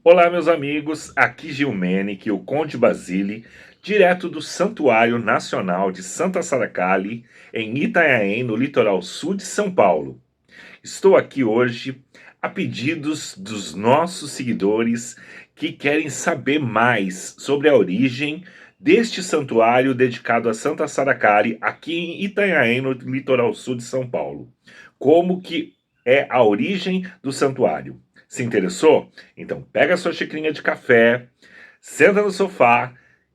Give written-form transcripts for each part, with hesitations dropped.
Olá, meus amigos, aqui Gilmene, o Conde Basile, direto do Santuário Nacional de Santa Saracali, em Itanhaém, no litoral sul de São Paulo. Estou aqui hoje a pedidos dos nossos seguidores que querem saber mais sobre a origem deste santuário dedicado a Santa Saracali, aqui em Itanhaém, no litoral sul de São Paulo. Como que é a origem do santuário? Se interessou? Então pega a sua xicrinha de café, senta no sofá,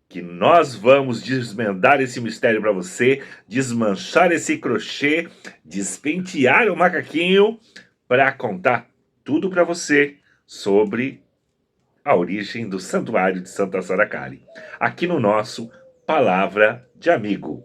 que nós vamos desvendar esse mistério para você, desmanchar esse crochê, despentear o macaquinho para contar tudo para você sobre a origem do Santuário de Santa Saracali, aqui no nosso Palavra de Amigo.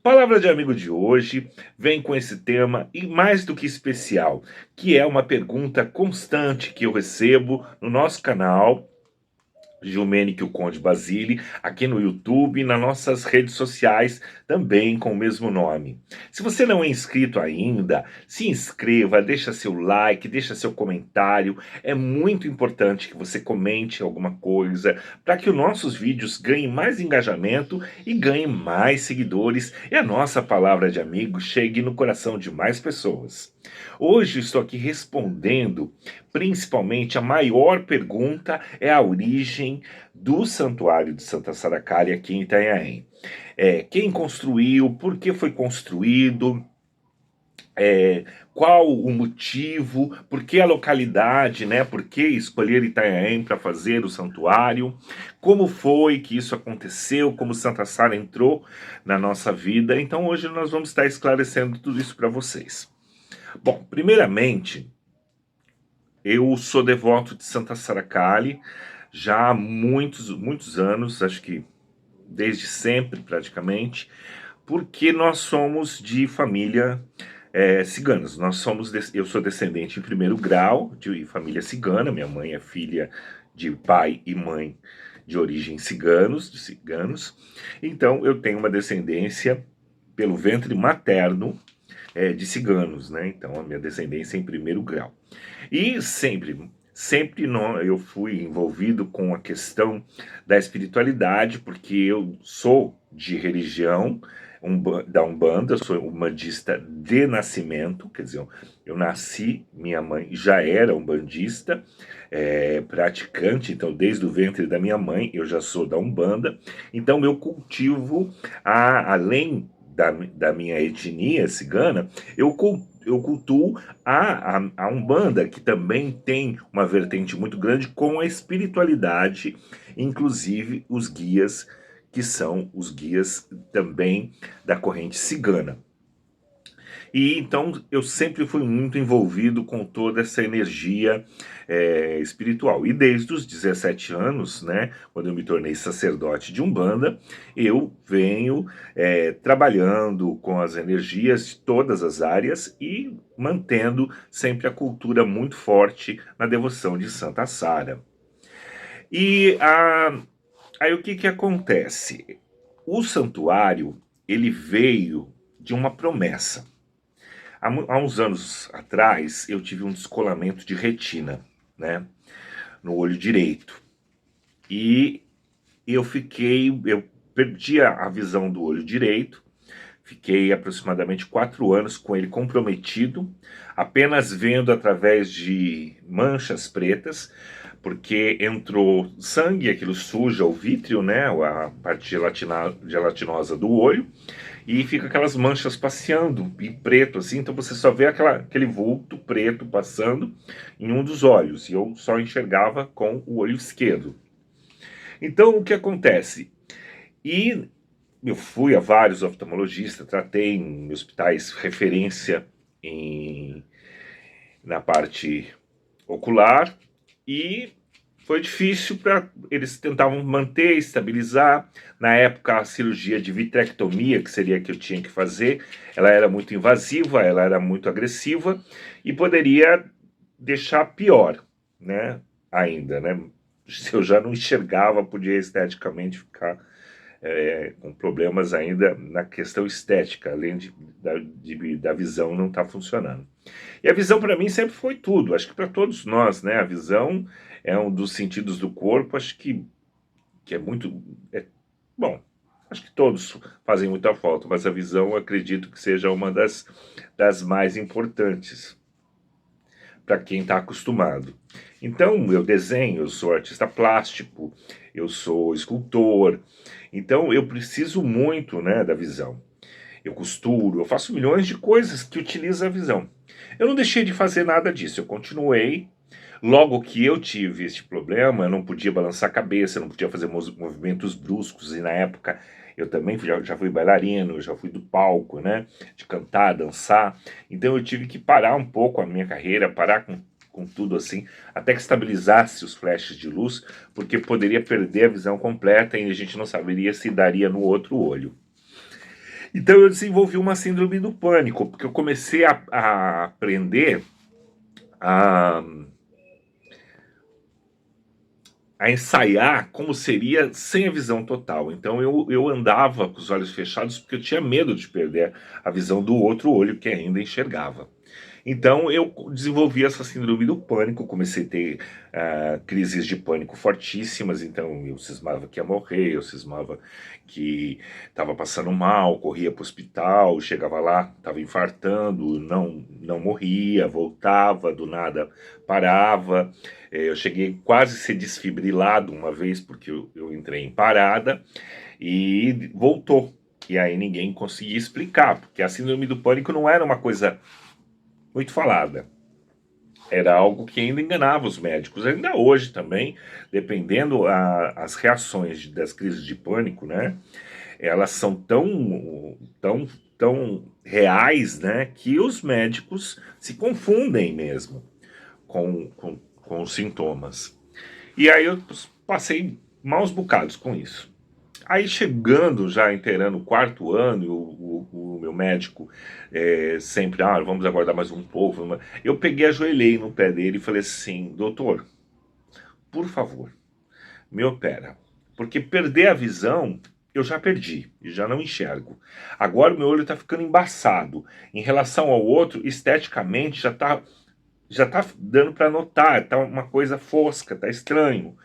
Palavra de Amigo de hoje vem com esse tema e mais do que especial, que é uma pergunta constante que eu recebo no nosso canal Gilmene, o Conde Basile, aqui no YouTube e nas nossas redes sociais também com o mesmo nome. Se você não é inscrito ainda, se inscreva, deixa seu like, deixa seu comentário. É muito importante que você comente alguma coisa para que os nossos vídeos ganhem mais engajamento e ganhem mais seguidores e a nossa palavra de amigo chegue no coração de mais pessoas. Hoje estou aqui respondendo principalmente a maior pergunta é a origem do Santuário de Santa Saracali aqui em Itanhaém. Quem construiu, por que foi construído, qual o motivo, por que a localidade, né? Por que escolher Itanhaém para fazer o santuário, como foi que isso aconteceu, como Santa Sara entrou na nossa vida. Então hoje nós vamos estar esclarecendo tudo isso para vocês. Bom, primeiramente, eu sou devoto de Santa Saracali já há muitos anos, acho que desde sempre praticamente, porque nós somos de família ciganos. Eu sou descendente em primeiro grau de família cigana, minha mãe é filha de pai e mãe de origem ciganos. Então eu tenho uma descendência pelo ventre materno de ciganos, né? Então a minha descendência é em primeiro grau. E sempre eu fui envolvido com a questão da espiritualidade, porque eu sou de religião da Umbanda, eu sou umbandista de nascimento, quer dizer, eu nasci, minha mãe já era umbandista, praticante, então desde o ventre da minha mãe eu já sou da Umbanda, então eu cultivo, além da minha etnia cigana, eu cultuo a Umbanda, que também tem uma vertente muito grande com a espiritualidade, inclusive os guias, que são os guias também da corrente cigana. E então eu sempre fui muito envolvido com toda essa energia espiritual. E desde os 17 anos, né, quando eu me tornei sacerdote de Umbanda, eu venho trabalhando com as energias de todas as áreas e mantendo sempre a cultura muito forte na devoção de Santa Sara. E aí o que acontece? O santuário, ele veio de uma promessa. Há uns anos atrás, eu tive um descolamento de retina, né, no olho direito. E eu perdi a visão do olho direito, fiquei aproximadamente 4 anos com ele comprometido, apenas vendo através de manchas pretas, porque entrou sangue, aquilo suja o vítreo, né, a parte gelatinosa do olho, e fica aquelas manchas passeando, e preto assim, então você só vê aquele vulto preto passando em um dos olhos, e eu só enxergava com o olho esquerdo. Então o que acontece? E eu fui a vários oftalmologistas, tratei em hospitais referência em, na parte ocular, e foi difícil para eles tentavam manter, estabilizar. Na época a cirurgia de vitrectomia, que seria a que eu tinha que fazer, ela era muito invasiva, ela era muito agressiva e poderia deixar pior, né? Ainda, né? Se eu já não enxergava, podia esteticamente ficar com problemas ainda na questão estética, além da visão não estar funcionando. E a visão para mim sempre foi tudo, acho que para todos nós, né? A visão é um dos sentidos do corpo, acho que é muito. Bom, acho que todos fazem muita falta, mas a visão eu acredito que seja uma das mais importantes para quem está acostumado. Então, eu desenho, eu sou artista plástico, eu sou escultor, então eu preciso muito, né, da visão. Eu costuro, eu faço milhões de coisas que utilizam a visão. Eu não deixei de fazer nada disso, eu continuei. Logo que eu tive este problema, eu não podia balançar a cabeça, eu não podia fazer movimentos bruscos, e na época eu também já fui bailarino, já fui do palco, né, de cantar, dançar, então eu tive que parar um pouco a minha carreira, parar com tudo assim, até que estabilizasse os flashes de luz, porque poderia perder a visão completa e a gente não saberia se daria no outro olho. Então eu desenvolvi uma síndrome do pânico, porque eu comecei a aprender a, a ensaiar como seria sem a visão total. Então eu andava com os olhos fechados porque eu tinha medo de perder a visão do outro olho que ainda enxergava. Então eu desenvolvi essa síndrome do pânico, comecei a ter crises de pânico fortíssimas, então eu cismava que ia morrer, eu cismava que estava passando mal, corria para o hospital, chegava lá, estava infartando, não morria, voltava, do nada parava. Eu cheguei quase a ser desfibrilado uma vez porque eu entrei em parada e voltou. E aí ninguém conseguia explicar, porque a síndrome do pânico não era uma coisa muito falada. Era algo que ainda enganava os médicos, ainda hoje também, dependendo as reações das crises de pânico, né? Elas são tão reais, né? Que os médicos se confundem mesmo com os sintomas. E aí eu passei maus bocados com isso. Aí chegando, já inteirando o quarto ano, o meu médico sempre, vamos aguardar mais um pouco. Eu peguei, ajoelhei no pé dele e falei assim, doutor, por favor, me opera. Porque perder a visão, eu já perdi, e já não enxergo. Agora o meu olho está ficando embaçado. Em relação ao outro, esteticamente, já tá dando para notar, tá uma coisa fosca, tá estranho.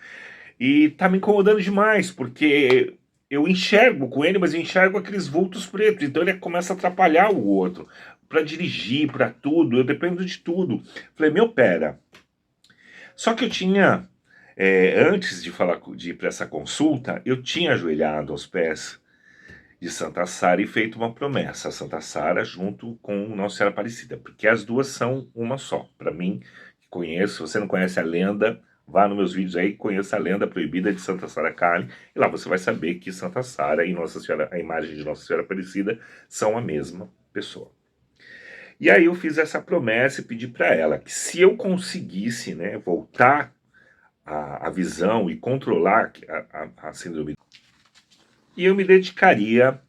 E tá me incomodando demais, porque eu enxergo com ele, mas eu enxergo aqueles vultos pretos, então ele começa a atrapalhar o outro. Para dirigir, para tudo, eu dependo de tudo. Falei, meu, pera. Só que eu tinha, antes de ir para essa consulta, eu tinha ajoelhado aos pés de Santa Sara e feito uma promessa a Santa Sara junto com Nossa Senhora Aparecida, porque as duas são uma só. Para mim, que conheço, se você não conhece a lenda, vá nos meus vídeos aí e conheça a lenda proibida de Santa Sara Kali, e lá você vai saber que Santa Sara e Nossa Senhora, a imagem de Nossa Senhora Aparecida, são a mesma pessoa. E aí eu fiz essa promessa e pedi para ela que se eu conseguisse, né, voltar a visão e controlar a síndrome, e eu me dedicaria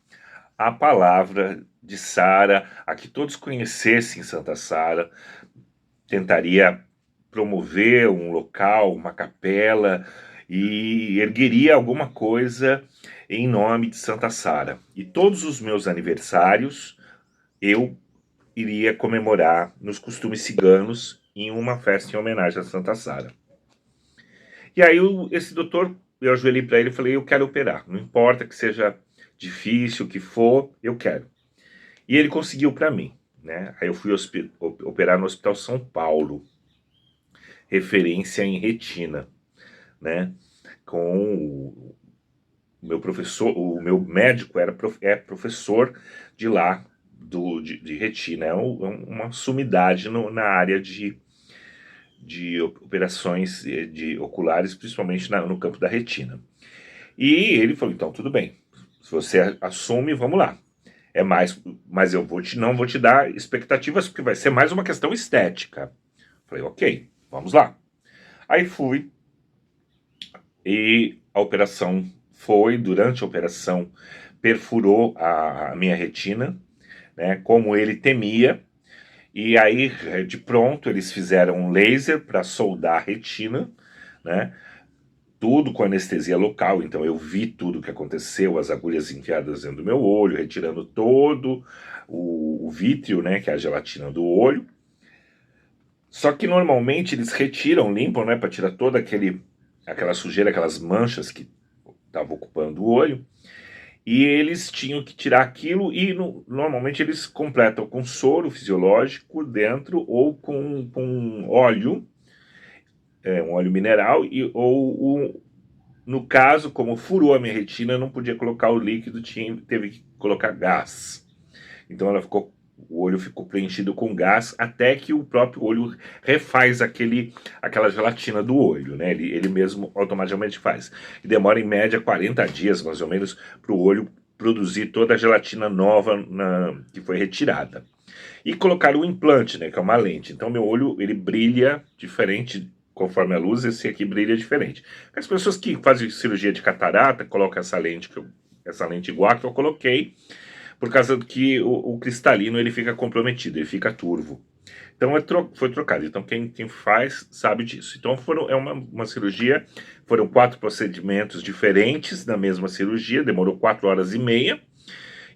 à palavra de Sara, a que todos conhecessem Santa Sara, tentaria promover um local, uma capela, e ergueria alguma coisa em nome de Santa Sara. E todos os meus aniversários eu iria comemorar nos costumes ciganos em uma festa em homenagem a Santa Sara. E aí esse doutor, eu ajoelhei para ele e falei, eu quero operar, não importa que seja difícil, o que for, eu quero. E ele conseguiu para mim, né? Aí eu fui operar no Hospital São Paulo, referência em retina, né? Com o meu médico é professor de lá, de retina, uma sumidade na área de operações de oculares, principalmente no campo da retina. E ele falou, então tudo bem, se você assume, vamos lá. É mais, mas não vou te dar expectativas, porque vai ser mais uma questão estética. Falei, ok, vamos lá. Aí fui, e a operação durante a operação, perfurou a minha retina, né, como ele temia, e aí, de pronto, eles fizeram um laser para soldar a retina, né, tudo com anestesia local, então eu vi tudo o que aconteceu, as agulhas enfiadas dentro do meu olho, retirando todo o vítreo, né, que é a gelatina do olho. Só que normalmente eles retiram, limpam, né, para tirar toda aquela sujeira, aquelas manchas que estavam ocupando o olho. E eles tinham que tirar aquilo e normalmente eles completam com soro fisiológico dentro ou com óleo, um óleo mineral, no caso, como furou a minha retina, não podia colocar o líquido, teve que colocar gás. Então o olho ficou preenchido com gás até que o próprio olho refaz aquela gelatina do olho, né? Ele mesmo automaticamente faz. E demora em média 40 dias, mais ou menos, para o olho produzir toda a gelatina nova que foi retirada. E colocar o implante, né? Que é uma lente. Então meu olho ele brilha diferente conforme a luz, esse aqui brilha diferente. As pessoas que fazem cirurgia de catarata colocam essa lente igual que eu coloquei, por causa do que o cristalino ele fica comprometido, ele fica turvo. Então foi trocado. Então quem faz sabe disso. Então é uma cirurgia, foram 4 procedimentos diferentes na mesma cirurgia, demorou 4 horas e meia.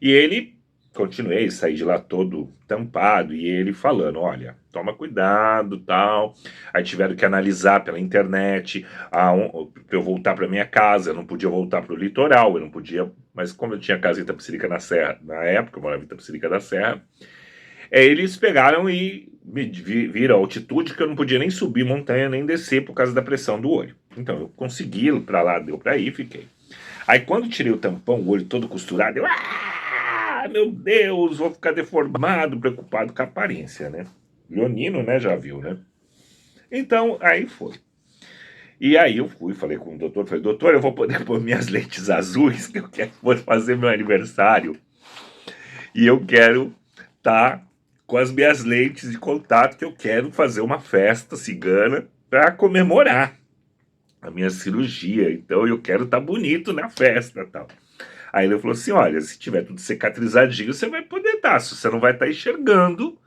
E ele, continuei, saí de lá todo tampado, e ele falando, olha, toma cuidado, tal. Aí tiveram que analisar pela internet, para eu voltar para minha casa, eu não podia voltar para o litoral, eu não podia, mas como eu tinha casa em Itapecerica na Serra, na época eu morava em Itapecerica da Serra, eles pegaram e viram a altitude que eu não podia nem subir montanha, nem descer por causa da pressão do olho. Então eu consegui ir para lá, deu para ir, fiquei. Aí quando tirei o tampão, o olho todo costurado, meu Deus, vou ficar deformado, preocupado com a aparência, né? Leonino, né, já viu, né? Então, aí foi. E aí eu fui, falei com o doutor, falei, doutor, eu vou poder pôr minhas lentes azuis, que eu quero fazer meu aniversário, e eu quero estar com as minhas lentes de contato, que eu quero fazer uma festa cigana para comemorar a minha cirurgia, então eu quero estar bonito na festa e tal. Aí ele falou assim, olha, se tiver tudo cicatrizadinho, você vai poder estar, você não vai estar enxergando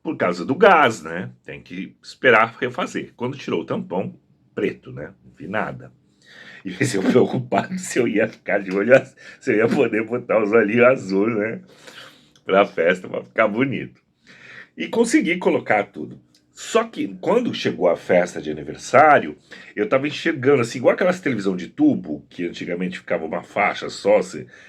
por causa do gás, né? Tem que esperar refazer. Quando tirou o tampão, preto, né? Não vi nada. E fiquei preocupado se eu ia ficar de olho, se eu ia poder botar os olhinhos azuis, né? Pra festa, pra ficar bonito. E consegui colocar tudo. Só que quando chegou a festa de aniversário, eu tava enxergando, assim, igual aquelas televisão de tubo, que antigamente ficava uma faixa só.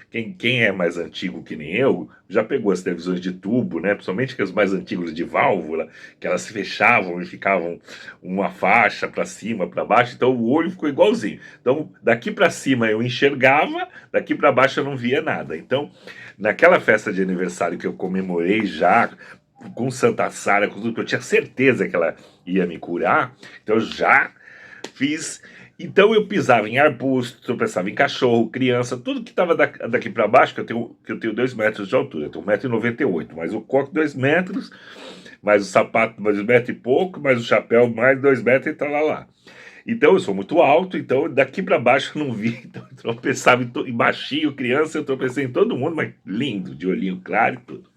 Quem é mais antigo que nem eu, já pegou as televisões de tubo, né? Principalmente as mais antigas de válvula, que elas se fechavam e ficavam uma faixa para cima, para baixo. Então o olho ficou igualzinho. Então daqui para cima eu enxergava, daqui para baixo eu não via nada. Então naquela festa de aniversário que eu comemorei já com Santa Sara, com tudo, que eu tinha certeza que ela ia me curar, então eu já fiz. Então eu pisava em arbusto, tropeçava em cachorro, criança, tudo que estava daqui para baixo, que eu tenho 2 metros de altura, eu tenho 1,98 m, mas o coque 2 metros, mais o sapato mais 1 metro e pouco, mais o chapéu mais 2 metros e tal lá. Então eu sou muito alto, então daqui para baixo eu não vi, então eu tropeçava em baixinho, criança, eu tropecei em todo mundo, mas lindo, de olhinho claro e tudo.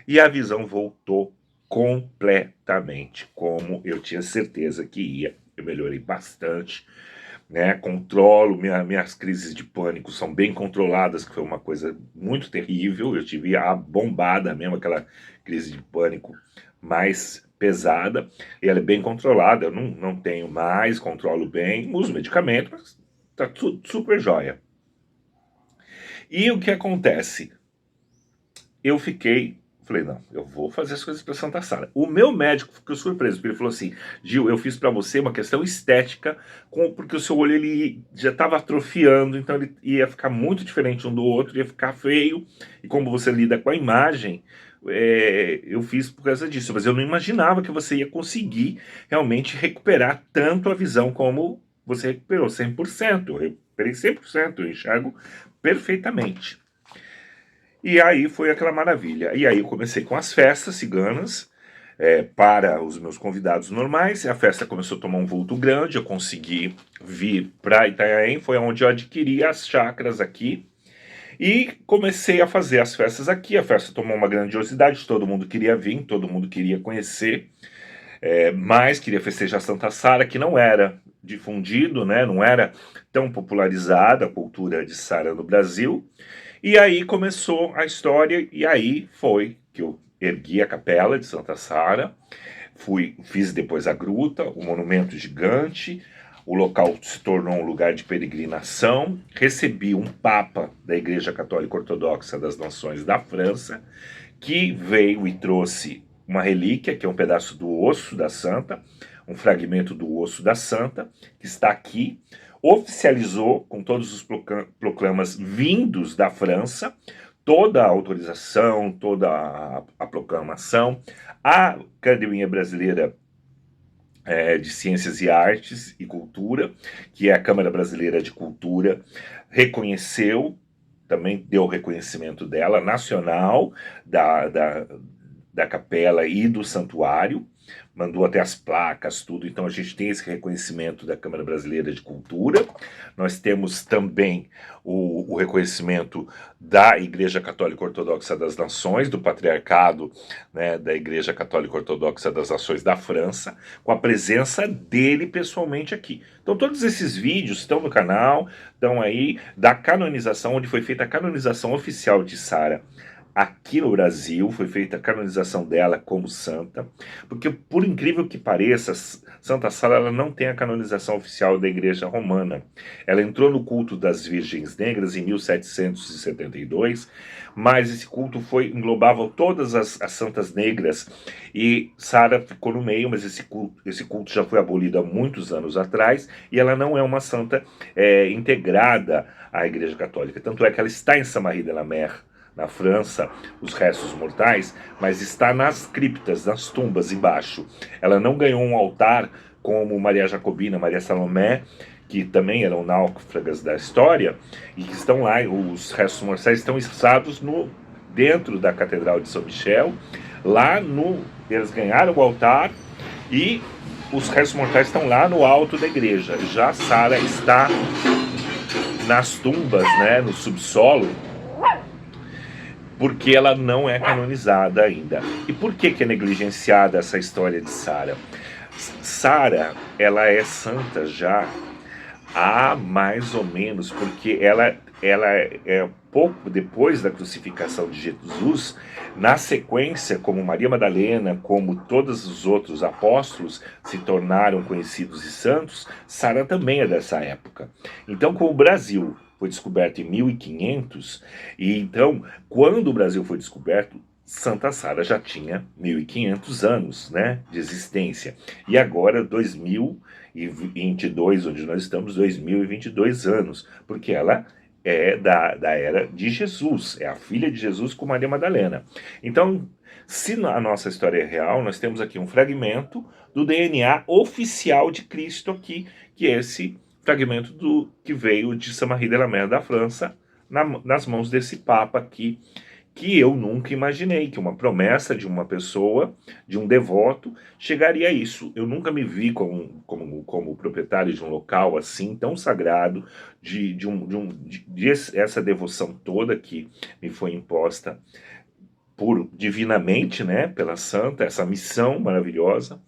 E a visão voltou completamente, como eu tinha certeza que ia. Eu melhorei bastante, né? Controlo, minhas crises de pânico são bem controladas, que foi uma coisa muito terrível. Eu tive a bombada mesmo, aquela crise de pânico mais pesada, e ela é bem controlada. Eu não tenho mais, controlo bem, uso medicamento, mas tá tudo super jóia. E o que acontece? Eu fiquei Falei, não, eu vou fazer as coisas para Santa Sara. O meu médico ficou surpreso, porque ele falou assim, Gil, eu fiz para você uma questão estética, porque o seu olho ele já estava atrofiando, então ele ia ficar muito diferente um do outro, ia ficar feio, e como você lida com a imagem, eu fiz por causa disso, mas eu não imaginava que você ia conseguir realmente recuperar tanto a visão como você recuperou, 100%, eu recuperei 100%, eu enxergo perfeitamente. E aí foi aquela maravilha. E aí eu comecei com as festas ciganas para os meus convidados normais. A festa começou a tomar um vulto grande. Eu consegui vir para Itanhaém, foi onde eu adquiri as chácaras aqui. E comecei a fazer as festas aqui. A festa tomou uma grandiosidade, todo mundo queria vir, todo mundo queria conhecer, mas queria festejar Santa Sara, que não era difundido, né? Não era tão popularizada a cultura de Sara no Brasil. E aí começou a história, e aí foi que eu ergui a capela de Santa Sara, fiz depois a gruta, o monumento gigante, o local se tornou um lugar de peregrinação, recebi um papa da Igreja Católica Ortodoxa das Nações da França, que veio e trouxe uma relíquia, que é um pedaço do osso da santa, um fragmento do osso da santa, que está aqui, oficializou com todos os proclamas vindos da França, toda a autorização, toda a proclamação. A Academia Brasileira de Ciências e Artes e Cultura, que é a Câmara Brasileira de Cultura, reconheceu, também deu o reconhecimento dela, nacional, da capela e do santuário, mandou até as placas, tudo. Então a gente tem esse reconhecimento da Câmara Brasileira de Cultura. Nós temos também o reconhecimento da Igreja Católica Ortodoxa das Nações, do Patriarcado, né, da Igreja Católica Ortodoxa das Nações da França, com a presença dele pessoalmente aqui. Então todos esses vídeos estão no canal, estão aí, da canonização, onde foi feita a canonização oficial de Sara. Aqui no Brasil foi feita a canonização dela como santa, porque por incrível que pareça, Santa Sara ela não tem a canonização oficial da Igreja Romana. Ela entrou no culto das Virgens Negras em 1772, mas esse culto englobava todas as santas negras, e Sara ficou no meio, mas esse culto já foi abolido há muitos anos atrás, e ela não é uma santa integrada à Igreja Católica. Tanto é que ela está em Saint-Marie-de-la-Mer, na França, os restos mortais, mas está nas criptas, nas tumbas embaixo. Ela não ganhou um altar como Maria Jacobina, Maria Salomé, que também eram náufragas da história, e que estão lá, os restos mortais estão içados dentro da Catedral de São Michel. Eles ganharam o altar e os restos mortais estão lá no alto da igreja. Já Sara está nas tumbas, né, no subsolo, porque ela não é canonizada ainda. E por que é negligenciada essa história de Sara? Sara, ela é santa já há mais ou menos, porque ela é pouco depois da crucificação de Jesus, na sequência, como Maria Madalena, como todos os outros apóstolos se tornaram conhecidos e santos, Sara também é dessa época. Então, como o Brasil foi descoberto em 1500, e então, quando o Brasil foi descoberto, Santa Sara já tinha 1500 anos, né, de existência. E agora, 2022, onde nós estamos, 2022 anos, porque ela é da era de Jesus, é a filha de Jesus com Maria Madalena. Então, se a nossa história é real, nós temos aqui um fragmento do DNA oficial de Cristo aqui, que é esse fragmento que veio de Saint-Marie-de-la-Mer da França, nas mãos desse Papa aqui, que eu nunca imaginei, que uma promessa de uma pessoa, de um devoto, chegaria a isso. Eu nunca me vi como proprietário de um local assim, tão sagrado, de essa devoção toda que me foi imposta divinamente, né, pela santa, essa missão maravilhosa.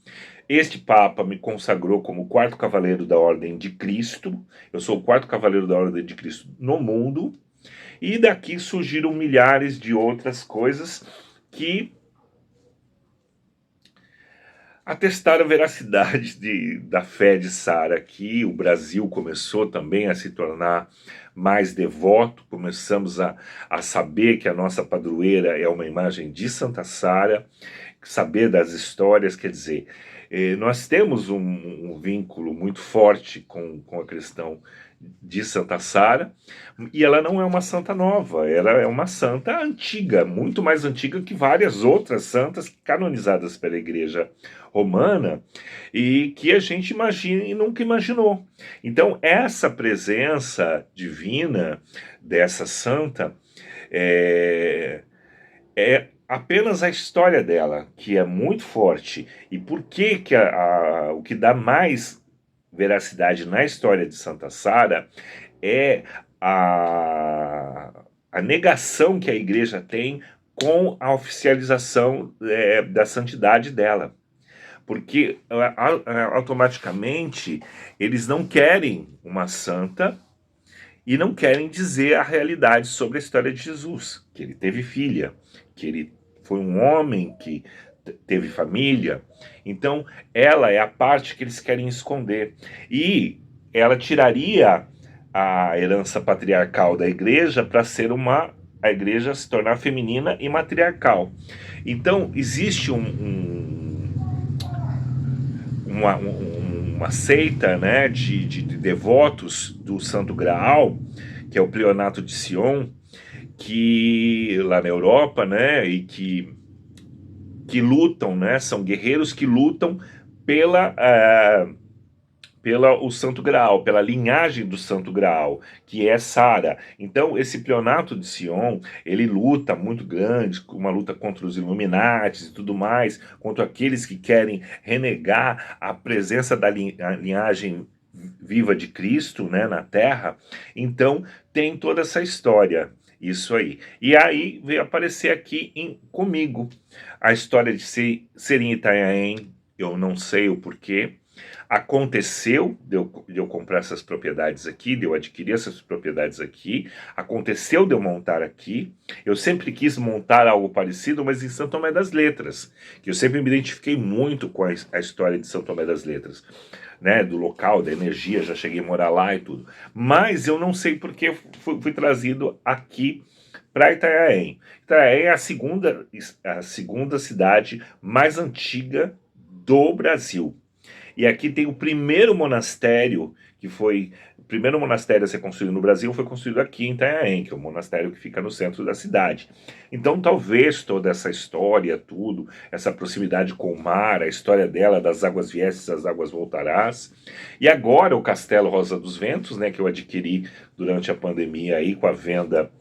Este Papa me consagrou como o 4º cavaleiro da Ordem de Cristo. Eu sou o 4º cavaleiro da Ordem de Cristo no mundo. E daqui surgiram milhares de outras coisas que atestaram a veracidade da fé de Sara, que o Brasil começou também a se tornar mais devoto, começamos a saber que a nossa padroeira é uma imagem de Santa Sara, saber das histórias, quer dizer, nós temos um vínculo muito forte com a questão de Santa Sara, e ela não é uma santa nova, ela é uma santa antiga, muito mais antiga que várias outras santas canonizadas pela Igreja Romana, e que a gente imagina e nunca imaginou. Então, essa presença divina dessa santa é apenas a história dela, que é muito forte. E por que que o que dá mais veracidade na história de Santa Sara é a negação que a igreja tem com a oficialização da santidade dela. Porque automaticamente eles não querem uma santa e não querem dizer a realidade sobre a história de Jesus, que ele teve filha, que ele foi um homem que teve família. Então, ela é a parte que eles querem esconder. E ela tiraria a herança patriarcal da igreja para ser a igreja se tornar feminina e matriarcal. Então, existe uma seita, né, de devotos do Santo Graal, que é o Pleonato de Sion, que lá na Europa, né, e que lutam, né, são guerreiros que lutam pela o Santo Graal, pela linhagem do Santo Graal, que é Sara. Então, esse Pleonato de Sion, ele luta muito grande, uma luta contra os Illuminatis e tudo mais, contra aqueles que querem renegar a presença da linhagem viva de Cristo, né, na Terra. Então, tem toda essa história, isso aí. E aí veio aparecer aqui comigo a história de ser em Itanhaém, eu não sei o porquê. Aconteceu de eu comprar essas propriedades aqui, de eu adquirir essas propriedades aqui, aconteceu de eu montar aqui. Eu sempre quis montar algo parecido, mas em São Tomé das Letras, que eu sempre me identifiquei muito com a história de São Tomé das Letras, né, do local, da energia, já cheguei a morar lá e tudo. Mas eu não sei porque fui trazido aqui para Itanhaém. Itanhaém é a segunda cidade mais antiga do Brasil. E aqui tem o primeiro monastério o primeiro monastério a ser construído no Brasil foi construído aqui em Itanhaém, que é o monastério que fica no centro da cidade. Então talvez toda essa história, tudo, essa proximidade com o mar, a história dela, das águas viestes, as águas voltarás. E agora o Castelo Rosa dos Ventos, né, que eu adquiri durante a pandemia aí com a venda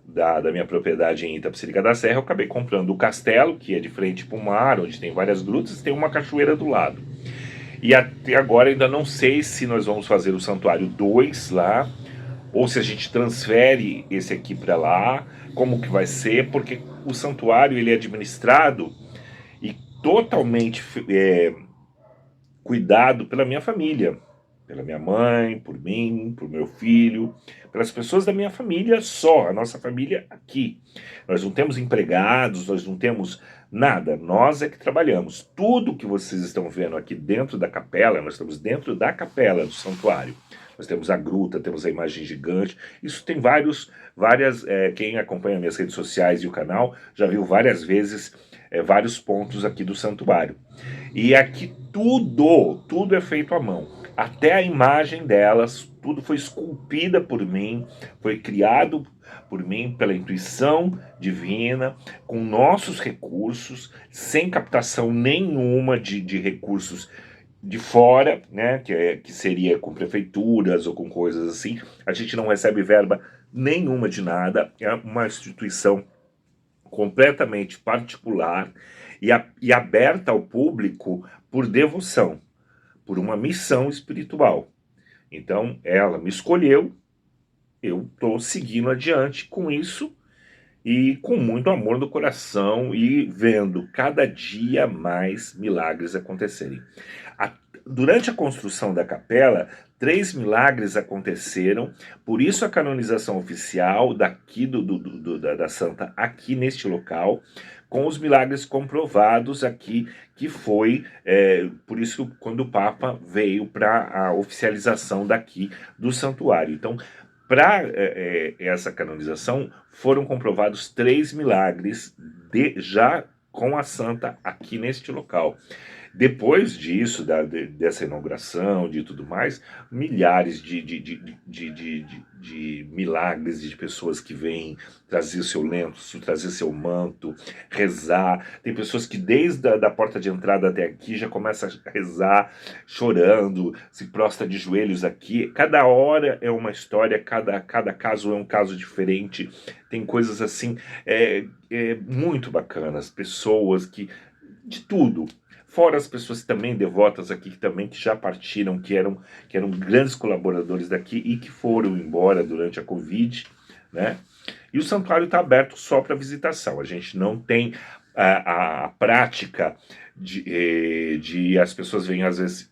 da minha propriedade em Itapecerica da Serra, eu acabei comprando o castelo, que é de frente para o mar, onde tem várias grutas, e tem uma cachoeira do lado. E até agora ainda não sei se nós vamos fazer o Santuário 2 lá, ou se a gente transfere esse aqui para lá, como que vai ser, porque o santuário ele é administrado e totalmente cuidado pela minha família, pela minha mãe, por mim, por meu filho, pelas pessoas da minha família só, a nossa família aqui. Nós não temos empregados, nós não temos nada, nós é que trabalhamos. Tudo que vocês estão vendo aqui dentro da capela, nós estamos dentro da capela do santuário. Nós temos a gruta, temos a imagem gigante, isso tem quem acompanha minhas redes sociais e o canal, já viu várias vezes vários pontos aqui do santuário. E aqui tudo é feito à mão. Até a imagem delas, tudo foi esculpida por mim, foi criado por mim pela intuição divina, com nossos recursos, sem captação nenhuma de recursos de fora, né, que seria com prefeituras ou com coisas assim. A gente não recebe verba nenhuma de nada, é uma instituição completamente particular e aberta ao público por devoção, por uma missão espiritual. Então, ela me escolheu, eu estou seguindo adiante com isso e com muito amor no coração e vendo cada dia mais milagres acontecerem. Durante a construção da capela, 3 milagres aconteceram, por isso a canonização oficial daqui da Santa aqui neste local, com os milagres comprovados aqui, que foi, por isso quando o Papa veio para a oficialização daqui do santuário. Então, Para essa canonização, foram comprovados 3 milagres já com a santa aqui neste local. Depois disso, dessa inauguração, de tudo mais, milhares de milagres de pessoas que vêm trazer seu lenço, trazer seu manto, rezar. Tem pessoas que desde a da porta de entrada até aqui já começam a rezar, chorando, se prostra de joelhos aqui. Cada hora é uma história, cada caso é um caso diferente. Tem coisas assim muito bacanas, pessoas de tudo. Fora as pessoas também devotas aqui, que já partiram, que eram grandes colaboradores daqui e que foram embora durante a Covid, né? E o santuário está aberto só para visitação. A gente não tem a prática de as pessoas vêm às vezes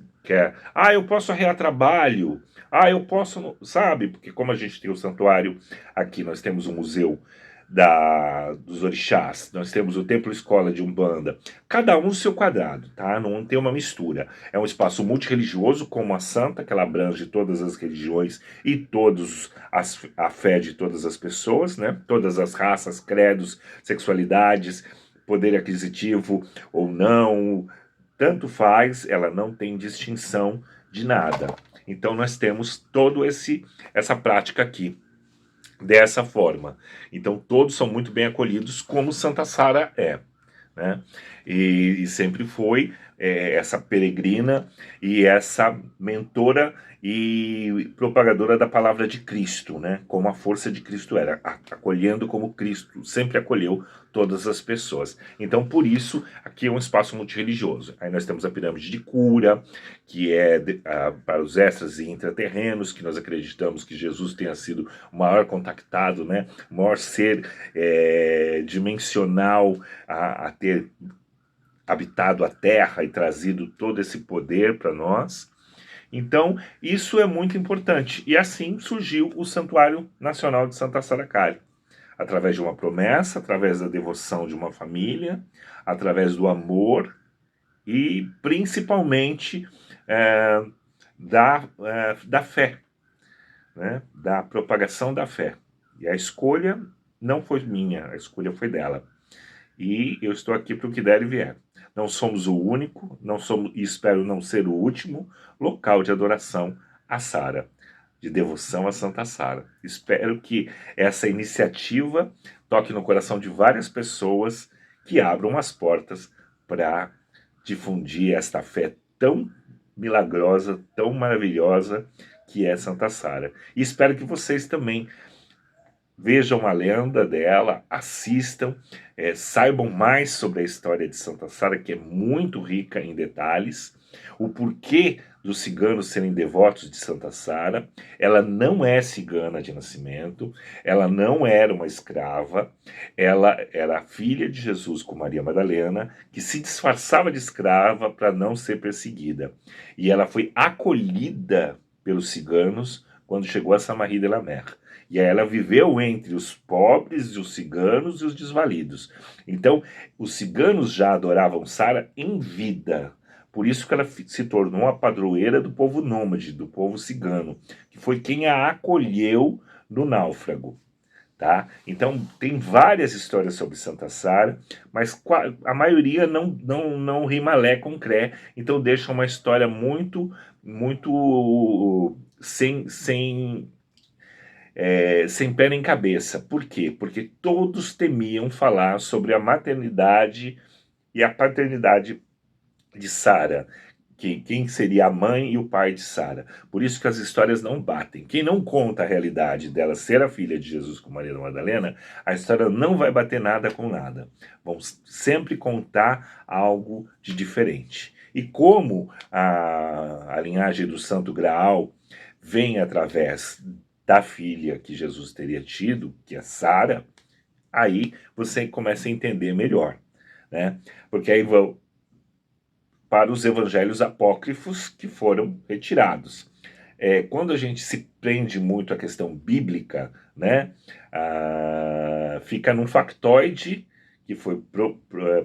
eu posso arrear trabalho, eu posso, sabe? Porque como a gente tem o santuário aqui, nós temos o museu dos orixás, nós temos o templo escola de Umbanda, cada um no seu quadrado, tá? Não tem uma mistura. É um espaço multirreligioso, como a Santa, que ela abrange todas as religiões e a fé de todas as pessoas, né? Todas as raças, credos, sexualidades, poder aquisitivo ou não, tanto faz, ela não tem distinção de nada. Então nós temos essa prática aqui dessa forma. Então todos são muito bem acolhidos, como Santa Sara é, né? E sempre foi essa peregrina e essa mentora e propagadora da palavra de Cristo, né? Como a força de Cristo era, acolhendo como Cristo sempre acolheu todas as pessoas. Então, por isso, aqui é um espaço multirreligioso. Aí nós temos a pirâmide de cura, que é para os extras e intraterrenos, que nós acreditamos que Jesus tenha sido o maior contactado, né? O maior ser dimensional a ter habitado a Terra e trazido todo esse poder para nós. Então, isso é muito importante. E assim surgiu o Santuário Nacional de Santa Sara Calha, através de uma promessa, através da devoção de uma família, através do amor e principalmente da fé, né? Da propagação da fé. E a escolha não foi minha, a escolha foi dela. E eu estou aqui para o que der e vier. Não somos o único, não somos, e espero não ser o último, local de adoração a Sara, de devoção a Santa Sara. Espero que essa iniciativa toque no coração de várias pessoas, que abram as portas para difundir esta fé tão milagrosa, tão maravilhosa que é Santa Sara. E espero que vocês também vejam a lenda dela, assistam, saibam mais sobre a história de Santa Sara, que é muito rica em detalhes, o porquê dos ciganos serem devotos de Santa Sara. Ela não é cigana de nascimento, ela não era uma escrava, ela era filha de Jesus com Maria Madalena, que se disfarçava de escrava para não ser perseguida. E ela foi acolhida pelos ciganos quando chegou a Samarri de la Mer. E aí ela viveu entre os pobres, os ciganos e os desvalidos. Então, os ciganos já adoravam Sara em vida. Por isso que ela se tornou a padroeira do povo nômade, do povo cigano, que foi quem a acolheu no náufrago. Tá? Então, tem várias histórias sobre Santa Sara, mas a maioria não rima lé com cré, então deixa uma história muito sem pé nem cabeça. Por quê? Porque todos temiam falar sobre a maternidade e a paternidade de Sara, quem seria a mãe e o pai de Sara. Por isso que as histórias não batem. Quem não conta a realidade dela ser a filha de Jesus com Maria Madalena, a história não vai bater nada com nada. Vão sempre contar algo de diferente. E como a linhagem do Santo Graal vem através da filha que Jesus teria tido, que é Sara, aí você começa a entender melhor, né? Porque aí vão para os evangelhos apócrifos que foram retirados. Quando a gente se prende muito à questão bíblica, né, fica num factoide que foi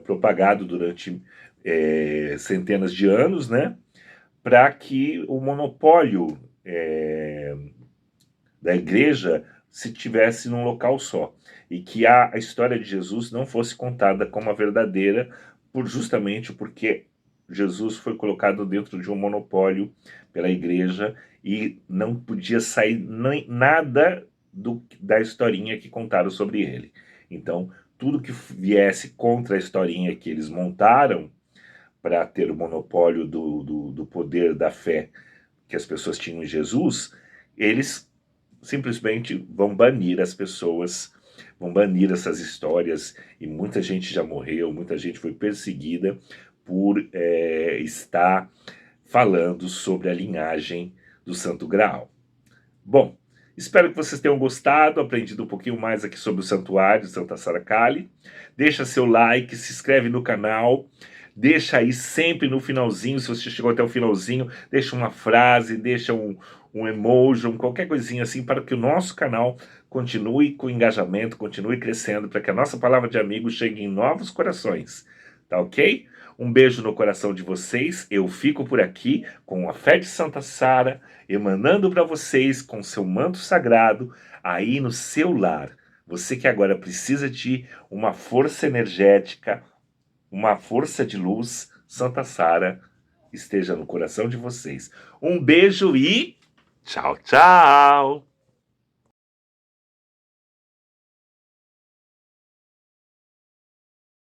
propagado durante centenas de anos, né, para que o monopólio da igreja se tivesse num local só, e que a história de Jesus não fosse contada como a verdadeira, justamente porque Jesus foi colocado dentro de um monopólio pela igreja e não podia sair nem nada da historinha que contaram sobre ele. Então, tudo que viesse contra a historinha que eles montaram para ter o monopólio do poder da fé que as pessoas tinham em Jesus, eles simplesmente vão banir as pessoas, vão banir essas histórias, e muita gente já morreu, muita gente foi perseguida por estar falando sobre a linhagem do Santo Graal. Bom, espero que vocês tenham gostado, aprendido um pouquinho mais aqui sobre o Santuário de Santa Sara Kali. Deixa seu like, se inscreve no canal, deixa aí sempre no finalzinho, se você chegou até o finalzinho, deixa uma frase, deixa um emoji, qualquer coisinha assim, para que o nosso canal continue com engajamento, continue crescendo, para que a nossa palavra de amigo chegue em novos corações. Tá ok? Um beijo no coração de vocês. Eu fico por aqui com a fé de Santa Sara, emanando para vocês com seu manto sagrado aí no seu lar. Você que agora precisa de uma força energética, uma força de luz, Santa Sara esteja no coração de vocês. Um beijo e tchau, tchau!